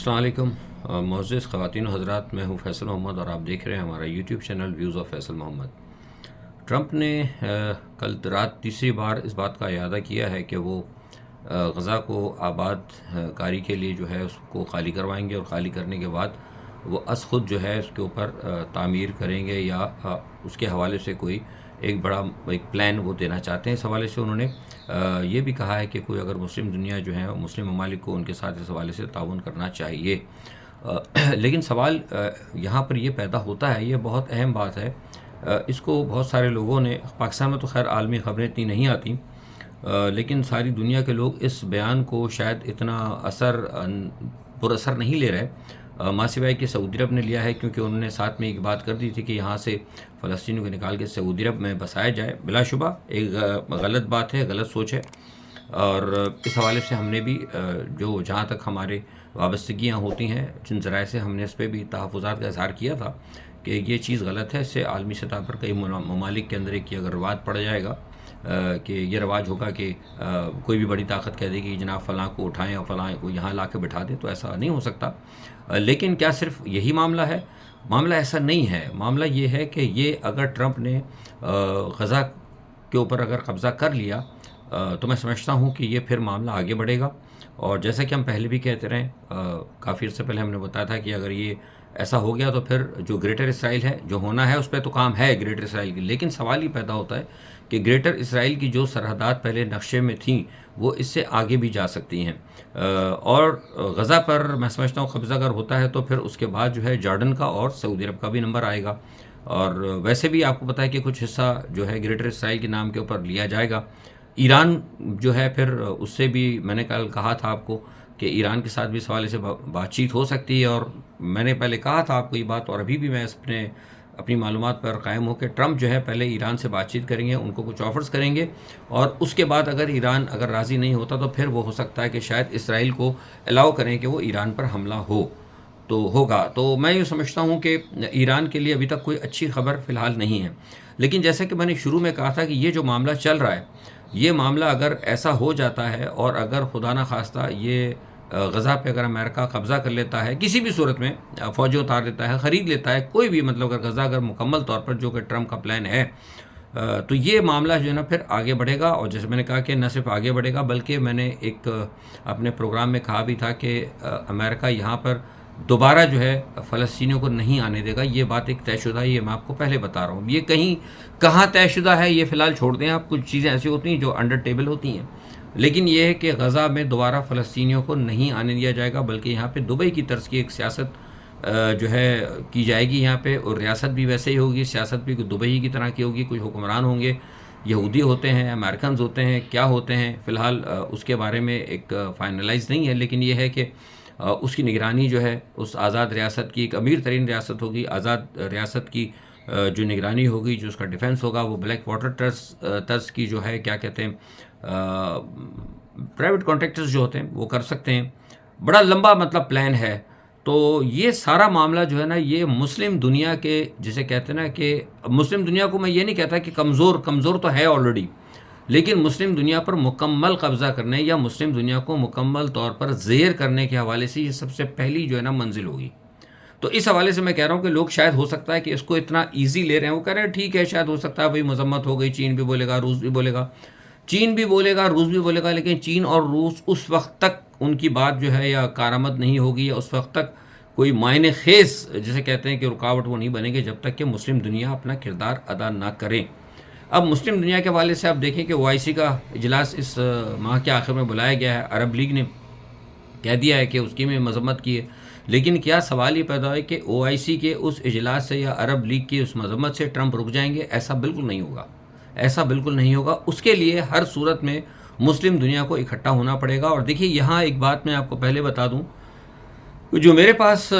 السلام علیکم معزز خواتین و حضرات، میں ہوں فیصل محمد اور آپ دیکھ رہے ہیں ہمارا YouTube channel views of Faisal Muhammad. Trump نے کل رات تیسری بار اس بات کا اعادہ کیا ہے کہ وہ غزہ کو آباد کاری کے لیے جو ہے اس کو خالی کروائیں گے، اور خالی کرنے کے بعد وہ از خود جو ہے اس کے اوپر تعمیر کریں گے، یا اس کے حوالے سے کوئی ایک بڑا پلان وہ دینا چاہتے ہیں۔ اس حوالے سے انہوں نے یہ بھی کہا ہے کہ کوئی اگر مسلم دنیا جو ہے مسلم ممالک کو ان کے ساتھ اس حوالے سے تعاون کرنا چاہیے۔ لیکن سوال یہاں پر یہ پیدا ہوتا ہے، یہ بہت اہم بات ہے، اس کو بہت سارے لوگوں نے، پاکستان میں تو خیر عالمی خبریں اتنی نہیں آتی، لیکن ساری دنیا کے لوگ اس بیان کو شاید اتنا پر اثر نہیں لے رہے، ماں سوائے کہ سعودی عرب نے لیا ہے، کیونکہ انہوں نے ساتھ میں ایک بات کر دی تھی کہ یہاں سے فلسطینیوں کو نکال کے سعودی عرب میں بسایا جائے۔ بلا شبہ ایک غلط بات ہے، غلط سوچ ہے، اور اس حوالے سے ہم نے بھی جو جہاں تک ہمارے وابستگیاں ہوتی ہیں جن ذرائع سے ہم نے اس پہ بھی تحفظات کا اظہار کیا تھا کہ یہ چیز غلط ہے۔ اس سے عالمی سطح پر کئی ممالک کے اندر ایک اگر رواج پڑ جائے گا کہ یہ رواج ہوگا کہ کوئی بھی بڑی طاقت کہہ دے گی جناب فلاں کو اٹھائیں اور فلاں کو یہاں لا کے بٹھا دیں، تو ایسا نہیں ہو سکتا۔ لیکن کیا صرف یہی معاملہ ہے؟ معاملہ ایسا نہیں ہے۔ معاملہ یہ ہے کہ یہ اگر ٹرمپ نے غزہ کے اوپر اگر قبضہ کر لیا تو میں سمجھتا ہوں کہ یہ پھر معاملہ آگے بڑھے گا، اور جیسا کہ ہم پہلے بھی کہتے رہے، کافی عرصے پہلے ہم نے بتایا تھا کہ اگر یہ ایسا ہو گیا تو پھر جو گریٹر اسرائیل ہے، جو ہونا ہے اس پہ تو کام ہے گریٹر اسرائیل کی، لیکن سوال یہ پیدا ہوتا ہے کہ گریٹر اسرائیل کی جو سرحدات پہلے نقشے میں تھیں وہ اس سے آگے بھی جا سکتی ہیں، اور غزہ پر میں سمجھتا ہوں قبضہ اگر ہوتا ہے تو پھر اس کے بعد جو ہے جارڈن کا اور سعودی عرب کا بھی نمبر آئے گا، اور ویسے بھی آپ کو پتہ ہے کہ کچھ حصہ جو ہے گریٹر اسرائیل کے نام کے اوپر لیا جائے گا۔ ایران جو ہے پھر اس سے بھی میں نے کل کہا تھا آپ کو کہ ایران کے ساتھ بھی اس حوالے سے بات چیت ہو سکتی ہے، اور میں نے پہلے کہا تھا آپ کو یہ بات، اور ابھی بھی میں اپنی معلومات پر قائم ہوں کہ ٹرمپ جو ہے پہلے ایران سے بات چیت کریں گے، ان کو کچھ آفرز کریں گے، اور اس کے بعد اگر ایران اگر راضی نہیں ہوتا تو پھر وہ ہو سکتا ہے کہ شاید اسرائیل کو الاؤ کریں کہ وہ ایران پر حملہ ہوگا۔ تو میں یہ سمجھتا ہوں کہ ایران کے لیے ابھی تک کوئی اچھی خبر فی الحال نہیں ہے، لیکن جیسا کہ میں نے شروع میں کہا تھا کہ یہ جو معاملہ چل رہا ہے، یہ معاملہ اگر ایسا ہو جاتا ہے، اور اگر خدا نہ خواستہ یہ غزہ پہ اگر امریکہ قبضہ کر لیتا ہے، کسی بھی صورت میں فوجیں اتار لیتا ہے، خرید لیتا ہے، کوئی بھی مطلب اگر غزہ اگر مکمل طور پر جو کہ ٹرمپ کا پلان ہے، تو یہ معاملہ جو ہے نا پھر آگے بڑھے گا، اور جیسے میں نے کہا کہ نہ صرف آگے بڑھے گا بلکہ میں نے ایک اپنے پروگرام میں کہا بھی تھا کہ امریکہ یہاں پر دوبارہ جو ہے فلسطینیوں کو نہیں آنے دے گا۔ یہ بات ایک طے شدہ ہے، یہ میں آپ کو پہلے بتا رہا ہوں۔ یہ کہاں طے شدہ ہے یہ فی الحال چھوڑ دیں آپ، کچھ چیزیں ایسی ہوتی ہیں جو انڈر ٹیبل ہوتی ہیں، لیکن یہ ہے کہ غزہ میں دوبارہ فلسطینیوں کو نہیں آنے دیا جائے گا، بلکہ یہاں پہ دبئی کی طرز کی ایک سیاست جو ہے کی جائے گی یہاں پہ، اور ریاست بھی ویسے ہی ہوگی، سیاست بھی دبئی کی طرح کی ہوگی، کچھ حکمران ہوں گے، یہودی ہوتے ہیں، امریکنز ہوتے ہیں، کیا ہوتے ہیں فی الحال اس کے بارے میں ایک فائنلائز نہیں ہے، لیکن یہ ہے کہ اس کی نگرانی جو ہے اس آزاد ریاست کی، ایک امیر ترین ریاست ہوگی، آزاد ریاست کی جو نگرانی ہوگی، جو اس کا ڈیفنس ہوگا، وہ بلیک واٹر طرز کی جو ہے کیا کہتے ہیں پرائیویٹ کانٹریکٹرز جو ہوتے ہیں وہ کر سکتے ہیں۔ بڑا لمبا مطلب پلان ہے۔ تو یہ سارا معاملہ جو ہے نا، یہ مسلم دنیا کے جسے کہتے ہیں نا کہ مسلم دنیا کو میں یہ نہیں کہتا کہ کمزور تو ہے آلریڈی، لیکن مسلم دنیا پر مکمل قبضہ کرنے یا مسلم دنیا کو مکمل طور پر زیر کرنے کے حوالے سے یہ سب سے پہلی جو ہے نا منزل ہوگی۔ تو اس حوالے سے میں کہہ رہا ہوں کہ لوگ شاید ہو سکتا ہے کہ اس کو اتنا ایزی لے رہے ہیں، وہ کہہ رہے ہیں ٹھیک ہے، شاید ہو سکتا ہے بھائی مذمت ہو گئی، چین بھی بولے گا، روس بھی بولے گا، روس بھی بولے گا، لیکن چین اور روس اس وقت تک ان کی بات جو ہے یا کارآمد نہیں ہوگی، یا اس وقت تک کوئی معنی خیز جسے کہتے ہیں کہ رکاوٹ وہ نہیں بنے گی، جب تک کہ مسلم دنیا اپنا کردار ادا نہ کریں۔ اب مسلم دنیا کے حوالے سے آپ دیکھیں کہ OIC کا اجلاس اس ماہ کے آخر میں بلایا گیا ہے، عرب لیگ نے کہہ دیا ہے کہ اس کی میں مذمت کی ہے، لیکن کیا سوال یہ پیدا ہے کہ OIC کے اس اجلاس سے یا عرب لیگ کی اس مذمت سے ٹرمپ رک جائیں گے؟ ایسا بالکل نہیں ہوگا، ایسا بالکل نہیں ہوگا۔ اس کے لیے ہر صورت میں مسلم دنیا کو اکٹھا ہونا پڑے گا۔ اور دیکھیے یہاں ایک بات میں آپ کو پہلے بتا دوں، جو میرے پاس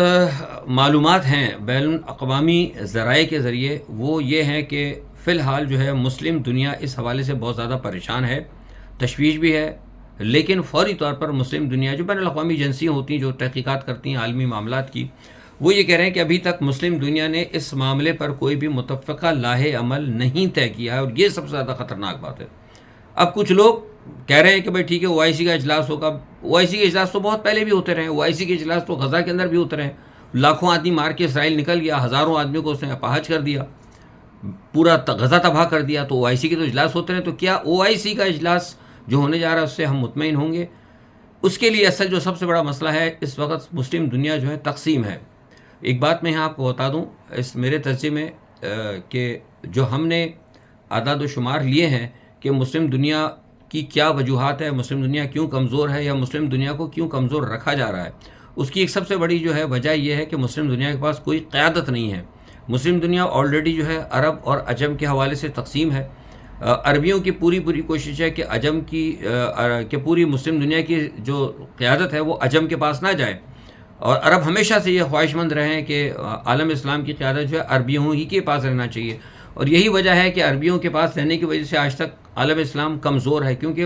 معلومات ہیں بین الاقوامی ذرائع کے ذریعے، وہ یہ ہیں کہ فی الحال جو ہے مسلم دنیا اس حوالے سے بہت زیادہ پریشان ہے، تشویش بھی ہے، لیکن فوری طور پر مسلم دنیا جو بین الاقوامی ایجنسیاں ہوتی ہیں جو تحقیقات کرتی ہیں عالمی معاملات کی، وہ یہ کہہ رہے ہیں کہ ابھی تک مسلم دنیا نے اس معاملے پر کوئی بھی متفقہ لاہ عمل نہیں طے کیا ہے، اور یہ سب سے زیادہ خطرناک بات ہے۔ اب کچھ لوگ کہہ رہے ہیں کہ بھائی ٹھیک ہے OIC کا اجلاس ہوگا. OIC کے اجلاس تو بہت پہلے بھی ہوتے رہے ہیں. OIC کے اجلاس تو غزہ کے اندر بھی ہوتے رہے. لاکھوں آدمی مار کے اسرائیل نکل گیا, ہزاروں آدمیوں کو اس نے اپاہج کر دیا, پورا غزہ تباہ کر دیا. تو OIC کے تو اجلاس ہوتے رہے. تو کیا OIC کا اجلاس جو ہونے جا رہا ہے اس سے ہم مطمئن ہوں گے؟ اس کے لیے اصل جو سب سے بڑا مسئلہ ہے اس وقت مسلم دنیا جو ہے تقسیم ہے. ایک بات میں یہاں آپ کو بتا دوں اس میرے ترجمے میں کہ جو ہم نے اعداد و شمار لیے ہیں کہ مسلم دنیا کی کیا وجوہات ہے, مسلم دنیا کیوں کمزور ہے یا مسلم دنیا کو کیوں کمزور رکھا جا رہا ہے, اس کی ایک سب سے بڑی جو ہے وجہ یہ ہے کہ مسلم دنیا کے پاس کوئی قیادت نہیں ہے. مسلم دنیا آلریڈی جو ہے عرب اور عجم کے حوالے سے تقسیم ہے. عربیوں کی پوری کوشش ہے کہ عجم کی کہ پوری مسلم دنیا کی جو قیادت ہے وہ عجم کے پاس نہ جائے, اور عرب ہمیشہ سے یہ خواہش مند رہے ہیں کہ عالم اسلام کی قیادت جو ہے عربیوں ہی کے پاس رہنا چاہیے. اور یہی وجہ ہے کہ عربیوں کے پاس رہنے کی وجہ سے آج تک عالم اسلام کمزور ہے, کیونکہ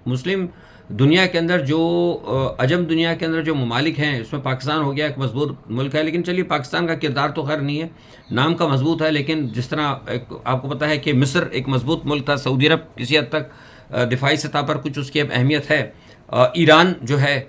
مسلم دنیا کے اندر جو عجم دنیا کے اندر جو ممالک ہیں اس میں پاکستان ہو گیا ایک مضبوط ملک ہے. لیکن چلیے پاکستان کا کردار تو خیر نہیں ہے, نام کا مضبوط ہے, لیکن جس طرح آپ کو پتہ ہے کہ مصر ایک مضبوط ملک تھا, سعودی عرب کسی حد تک دفاعی سطح پر کچھ اس کی اہمیت ہے, ایران جو ہے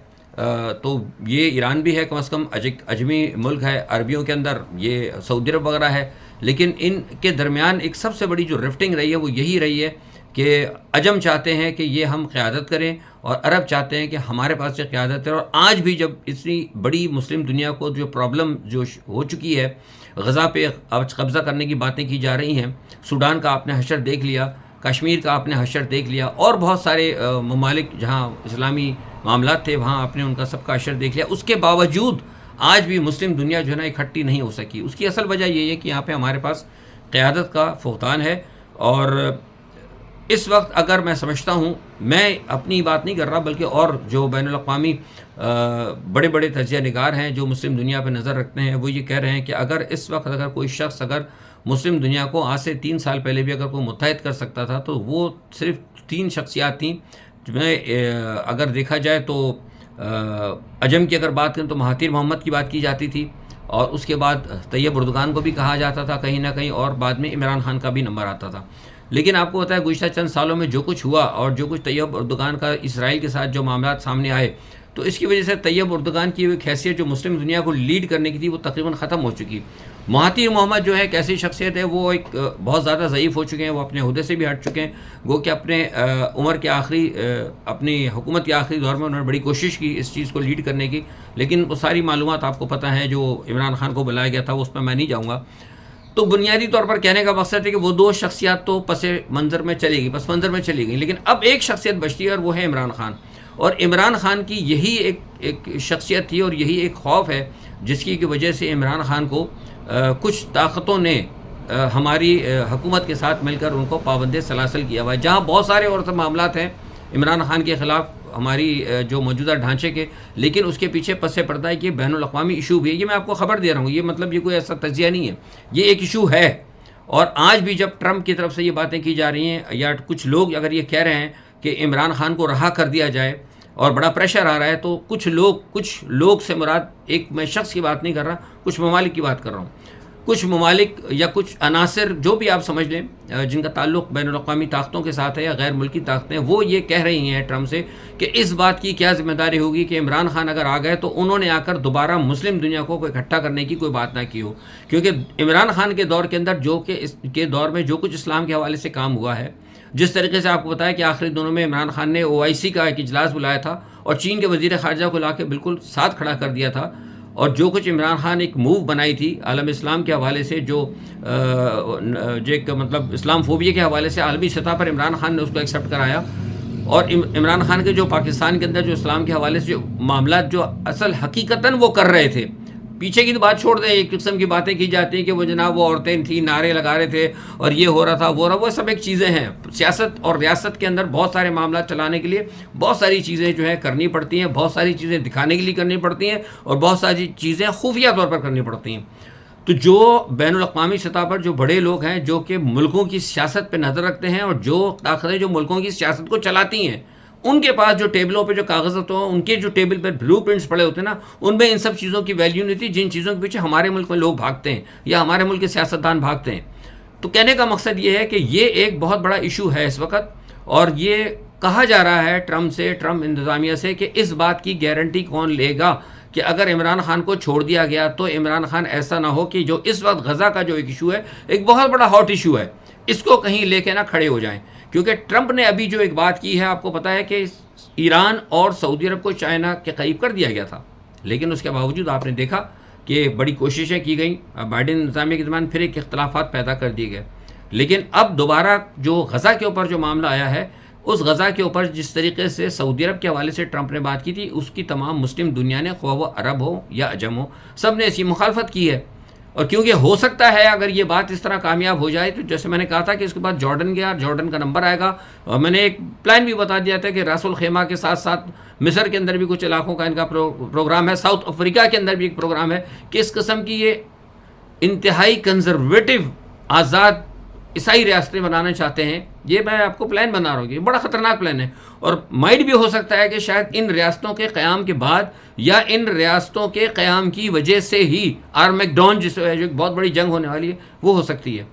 تو یہ ایران بھی ہے کم از کم عجمی ملک ہے عربیوں کے اندر, یہ سعودی عرب وغیرہ ہے. لیکن ان کے درمیان ایک سب سے بڑی جو رفٹنگ رہی ہے وہ یہی رہی ہے کہ عجم چاہتے ہیں کہ یہ ہم قیادت کریں اور عرب چاہتے ہیں کہ ہمارے پاس یہ قیادت ہے. اور آج بھی جب اتنی بڑی مسلم دنیا کو جو پرابلم جو ہو چکی ہے, غزہ پہ قبضہ کرنے کی باتیں کی جا رہی ہیں, سوڈان کا آپ نے حشر دیکھ لیا, کشمیر کا آپ نے حشر دیکھ لیا, اور بہت سارے ممالک جہاں اسلامی معاملات تھے وہاں آپ نے ان کا سب کا حشر دیکھ لیا, اس کے باوجود آج بھی مسلم دنیا جو ہے نا اکٹھی نہیں ہو سکی. اس کی اصل وجہ یہ ہے کہ یہاں پہ ہمارے پاس قیادت کا فقدان ہے. اور اس وقت اگر میں سمجھتا ہوں, میں اپنی بات نہیں کر رہا بلکہ اور جو بین الاقوامی بڑے بڑے تجزیہ نگار ہیں جو مسلم دنیا پہ نظر رکھتے ہیں وہ یہ کہہ رہے ہیں کہ اگر اس وقت اگر کوئی شخص اگر مسلم دنیا کو آج سے 3 سال پہلے بھی اگر کوئی متحد کر سکتا تھا تو وہ صرف 3 شخصیات تھیں. اگر دیکھا جائے تو عجم کی اگر بات کریں تو مہاتیر محمد کی بات کی جاتی تھی, اور اس کے بعد طیب اردگان کو بھی کہا جاتا تھا کہیں نہ کہیں, اور بعد میں عمران خان کا بھی نمبر آتا تھا. لیکن آپ کو پتہ ہے گزشتہ چند سالوں میں جو کچھ ہوا اور جو کچھ طیب اردگان کا اسرائیل کے ساتھ جو معاملات سامنے آئے, تو اس کی وجہ سے طیب اردگان کی ایک حیثیت جو مسلم دنیا کو لیڈ کرنے کی تھی وہ تقریباً ختم ہو چکی. مہاتیر محمد جو ہے ایک ایسی شخصیت ہے وہ ایک بہت زیادہ ضعیف ہو چکے ہیں, وہ اپنے عہدے سے بھی ہٹ چکے ہیں. گو کہ اپنے عمر کے آخری اپنی حکومت کے آخری دور میں انہوں نے بڑی کوشش کی اس چیز کو لیڈ کرنے کی, لیکن وہ ساری معلومات آپ کو پتہ ہیں جو عمران خان کو بلایا گیا تھا اس میں نہیں جاؤں گا. تو بنیادی طور پر کہنے کا مقصد ہے کہ وہ 2 شخصیات تو پس منظر میں چلی گئی, لیکن اب ایک شخصیت بچتی ہے اور وہ ہے عمران خان. اور عمران خان کی یہی ایک شخصیت تھی اور یہی ایک خوف ہے جس کی وجہ سے عمران خان کو کچھ طاقتوں نے ہماری حکومت کے ساتھ مل کر ان کو پابند سلاسل کیا ہوا ہے. جہاں بہت سارے اور معاملات ہیں عمران خان کے خلاف ہماری جو موجودہ ڈھانچے کے, لیکن اس کے پیچھے پس پردہ ہے کہ بین الاقوامی ایشو بھی ہے. یہ میں آپ کو خبر دے رہا ہوں, یہ مطلب یہ کوئی ایسا تجزیہ نہیں ہے, یہ ایک ایشو ہے. اور آج بھی جب ٹرمپ کی طرف سے یہ باتیں کی جا رہی ہیں یا کچھ لوگ اگر یہ کہہ رہے ہیں کہ عمران خان کو رہا کر دیا جائے اور بڑا پریشر آ رہا ہے, تو کچھ لوگ سے مراد ایک میں شخص کی بات نہیں کر رہا, کچھ ممالک کی بات کر رہا ہوں. کچھ ممالک یا کچھ عناصر جو بھی آپ سمجھ لیں جن کا تعلق بین الاقوامی طاقتوں کے ساتھ ہے یا غیر ملکی طاقتیں, وہ یہ کہہ رہی ہیں ٹرمپ سے کہ اس بات کی کیا ذمہ داری ہوگی کہ عمران خان اگر آ گئے تو انہوں نے آ کر دوبارہ مسلم دنیا کو اکٹھا کرنے کی کوئی بات نہ کی ہو. کیونکہ عمران خان کے دور کے اندر جو کہ اس کے دور میں جو کچھ اسلام کے حوالے سے کام ہوا ہے, جس طریقے سے آپ کو بتایا کہ آخری دنوں میں عمران خان نے OIC کا ایک اجلاس بلایا تھا اور چین کے وزیر خارجہ کو لا کے بالکل ساتھ کھڑا کر دیا تھا, اور جو کچھ عمران خان ایک موو بنائی تھی عالم اسلام کے حوالے سے جو ایک مطلب اسلام فوبیا کے حوالے سے عالمی سطح پر عمران خان نے اس کو ایکسیپٹ کرایا. اور عمران خان کے جو پاکستان کے اندر جو اسلام کے حوالے سے جو معاملات جو اصل حقیقتاً وہ کر رہے تھے, پیچھے کی تو بات چھوڑ دیں, ایک قسم کی باتیں کی جاتی ہیں کہ وہ جناب وہ عورتیں تھیں نعرے لگا رہے تھے اور یہ ہو رہا تھا وہ وہ سب ایک چیزیں ہیں. سیاست اور ریاست کے اندر بہت سارے معاملات چلانے کے لیے بہت ساری چیزیں جو ہے کرنی پڑتی ہیں, بہت ساری چیزیں دکھانے کے لیے کرنی پڑتی ہیں اور بہت ساری چیزیں خفیہ طور پر کرنی پڑتی ہیں. تو جو بین الاقوامی سطح پر جو بڑے لوگ ہیں جو کہ ملکوں کی سیاست پہ نظر رکھتے ہیں اور جو طاقتیں جو ملکوں کی سیاست کو چلاتی ہیں, ان کے پاس جو ٹیبلوں پہ جو کاغذ ہوتے ہیں, ان کے جو ٹیبل پہ بلو پرنٹس پڑے ہوتے ہیں نا, ان میں ان سب چیزوں کی ویلیو نہیں تھی جن چیزوں کے پیچھے ہمارے ملک میں لوگ بھاگتے ہیں یا ہمارے ملک کے سیاستدان بھاگتے ہیں. تو کہنے کا مقصد یہ ہے کہ یہ ایک بہت بڑا ایشو ہے اس وقت, اور یہ کہا جا رہا ہے ٹرمپ انتظامیہ سے کہ اس بات کی گارنٹی کون لے گا کہ اگر عمران خان کو چھوڑ دیا گیا تو عمران خان ایسا نہ ہو کہ جو اس وقت غزہ کا جو ایک ایشو ہے، ایک بہت بڑا ہاٹ ایشو ہے، اس کو کہیں لے کے نہ کھڑے ہو جائیں. کیونکہ ٹرمپ نے ابھی جو ایک بات کی ہے، آپ کو پتہ ہے کہ ایران اور سعودی عرب کو چائنا کے قریب کر دیا گیا تھا، لیکن اس کے باوجود آپ نے دیکھا کہ بڑی کوششیں کی گئیں. بائیڈن انتظامیہ کے دوران پھر ایک اختلافات پیدا کر دیے گئے. لیکن اب دوبارہ جو غزہ کے اوپر جو معاملہ آیا ہے، اس غزہ کے اوپر جس طریقے سے سعودی عرب کے حوالے سے ٹرمپ نے بات کی تھی، اس کی تمام مسلم دنیا نے، خواہ وہ عرب ہو یا عجم ہو، سب نے ایسی مخالفت کی ہے. اور کیونکہ ہو سکتا ہے اگر یہ بات اس طرح کامیاب ہو جائے تو جیسے میں نے کہا تھا کہ اس کے بعد جارڈن گیا، جارڈن کا نمبر آئے گا. اور میں نے ایک پلان بھی بتا دیا تھا کہ راس الخیمہ کے ساتھ ساتھ مصر کے اندر بھی کچھ علاقوں کا ان کا پروگرام ہے، ساؤتھ افریقہ کے اندر بھی ایک پروگرام ہے کہ اس قسم کی یہ انتہائی کنزرویٹو آزاد عیسائی ریاستیں بنانا چاہتے ہیں. یہ میں آپ کو پلان بنا رہا ہوں، یہ بڑا خطرناک پلان ہے. اور مائٹ بھی ہو سکتا ہے کہ شاید ان ریاستوں کے قیام کے بعد یا ان ریاستوں کے قیام کی وجہ سے ہی آرمیگڈون جو ایک بہت بڑی جنگ ہونے والی ہے وہ ہو سکتی ہے.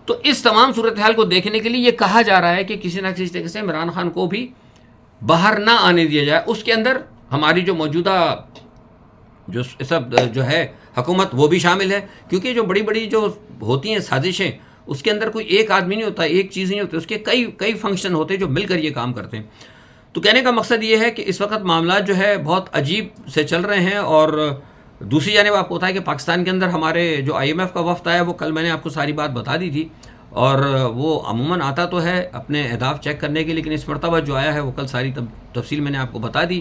تو اس تمام صورتحال کو دیکھنے کے لیے یہ کہا جا رہا ہے کہ کسی نہ کسی طریقے سے عمران خان کو بھی باہر نہ آنے دیا جائے. اس کے اندر ہماری جو موجودہ جو سب جو ہے حکومت وہ بھی شامل ہے، کیونکہ جو بڑی بڑی جو ہوتی ہیں سازشیں، اس کے اندر کوئی ایک آدمی نہیں ہوتا، ایک چیز نہیں ہوتی، اس کے کئی فنکشن ہوتے ہیں جو مل کر یہ کام کرتے ہیں. تو کہنے کا مقصد یہ ہے کہ اس وقت معاملات جو ہے بہت عجیب سے چل رہے ہیں. اور دوسری جانب آپ کو ہوتا ہے کہ پاکستان کے اندر ہمارے جو IMF کا وفد آیا، وہ کل میں نے آپ کو ساری بات بتا دی تھی، اور وہ عموماً آتا تو ہے اپنے اہداف چیک کرنے کے، لیکن اس مرتبہ جو آیا ہے وہ کل ساری تفصیل میں نے آپ کو بتا دی.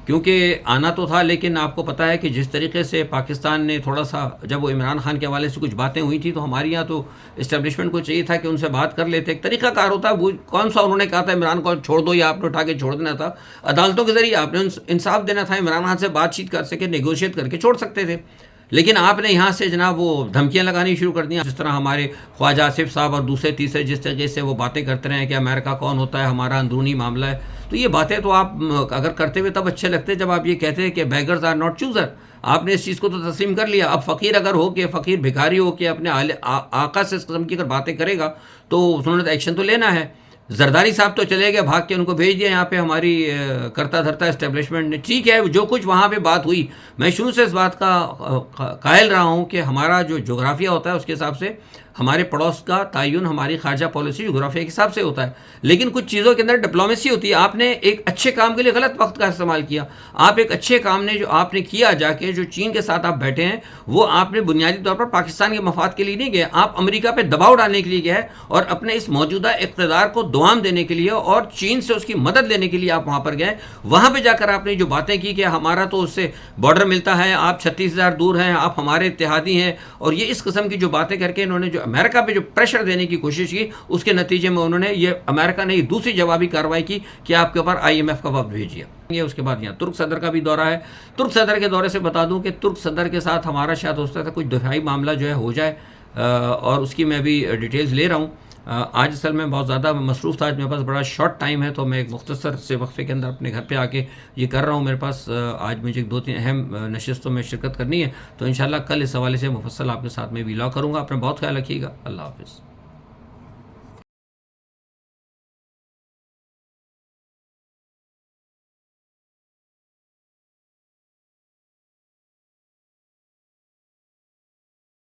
کیونکہ آنا تو تھا، لیکن آپ کو پتہ ہے کہ جس طریقے سے پاکستان نے تھوڑا سا، جب وہ عمران خان کے حوالے سے کچھ باتیں ہوئی تھیں تو ہمارے یہاں تو اسٹیبلشمنٹ کو چاہیے تھا کہ ان سے بات کر لیتے. ایک طریقہ کار ہوتا ہے، وہ کون سا انہوں نے کہا تھا عمران کو چھوڑ دو یا آپ نے اٹھا کے چھوڑ دینا تھا. عدالتوں کے ذریعے آپ نے انصاف دینا تھا، عمران خان سے بات چیت کر سکے، نیگوشیٹ کر کے چھوڑ سکتے تھے. لیکن آپ نے یہاں سے جناب وہ دھمکیاں لگانی شروع کر دیں، جس طرح ہمارے خواجہ آصف صاحب اور دوسرے تیسرے جس طریقے سے وہ باتیں کرتے رہے ہیں کہ امریکہ کون ہوتا ہے، ہمارا اندرونی معاملہ ہے. تو یہ باتیں تو آپ اگر کرتے ہوئے تب اچھے لگتے جب آپ یہ کہتے ہیں کہ بیگرز آر ناٹ چوزر. آپ نے اس چیز کو تو تسلیم کر لیا. اب فقیر اگر ہو کہ فقیر بھکاری ہو کہ اپنے آقا سے اس قسم کی اگر باتیں کرے گا تو انہوں نے تو ایکشن تو لینا ہے. زرداری صاحب تو چلے گئے، بھاگ کے ان کو بھیج دیا یہاں پہ ہماری کرتا دھرتا اسٹیبلشمنٹ نے. ٹھیک ہے، جو کچھ وہاں پہ بات ہوئی، میں شروع سے اس بات کا قائل رہا ہوں کہ ہمارا جو جغرافیہ ہوتا ہے اس کے حساب سے ہمارے پڑوس کا تعین ہماری خارجہ پالیسی جغرافیہ کے حساب سے ہوتا ہے. لیکن کچھ چیزوں کے اندر ڈپلومیسی ہوتی ہے. آپ نے ایک اچھے کام کے لیے غلط وقت کا استعمال کیا. آپ ایک اچھے کام نے جو آپ نے کیا، جا کے جو چین کے ساتھ آپ بیٹھے ہیں، وہ آپ نے بنیادی طور پر پاکستان کے مفاد کے لیے نہیں گئے، آپ امریکہ پہ دباؤ ڈالنے کے لیے گئے اور اپنے اس موجودہ اقتدار کو دوام دینے کے لیے اور چین سے اس کی مدد لینے کے لیے آپ وہاں پر گئے. وہاں پہ جا کر آپ نے جو باتیں کی کہ ہمارا تو اس سے بارڈر ملتا ہے، آپ 36,000 دور ہیں، آپ ہمارے اتحادی ہیں، اور یہ اس قسم کی جو باتیں کر کے انہوں نے جو امریکہ پہ جو پریشر دینے کی کوشش کی، اس کے نتیجے میں انہوں نے یہ امریکہ نے دوسری جوابی کارروائی کی کہ آپ کے اوپر IMF کا وفد بھیجیا. اس کے بعد یہاں ترک صدر کا بھی دورہ ہے. ترک صدر کے دورے سے بتا دوں کہ ترک صدر کے ساتھ ہمارا شاید ہو سکتا تھا کچھ دفاعی معاملہ جو ہے ہو جائے، اور اس کی میں ابھی ڈیٹیلز لے رہا ہوں. آج اصل میں بہت زیادہ مصروف تھا، آج میرے پاس بڑا شارٹ ٹائم ہے، تو میں ایک مختصر سے وقفے کے اندر اپنے گھر پہ آ کے یہ کر رہا ہوں. میرے پاس آج مجھے 2-3 اہم نشستوں میں شرکت کرنی ہے، تو انشاءاللہ کل اس حوالے سے مفصل آپ کے ساتھ میں ویلاگ کروں گا. اپنا بہت خیال رکھیے گا. اللہ حافظ.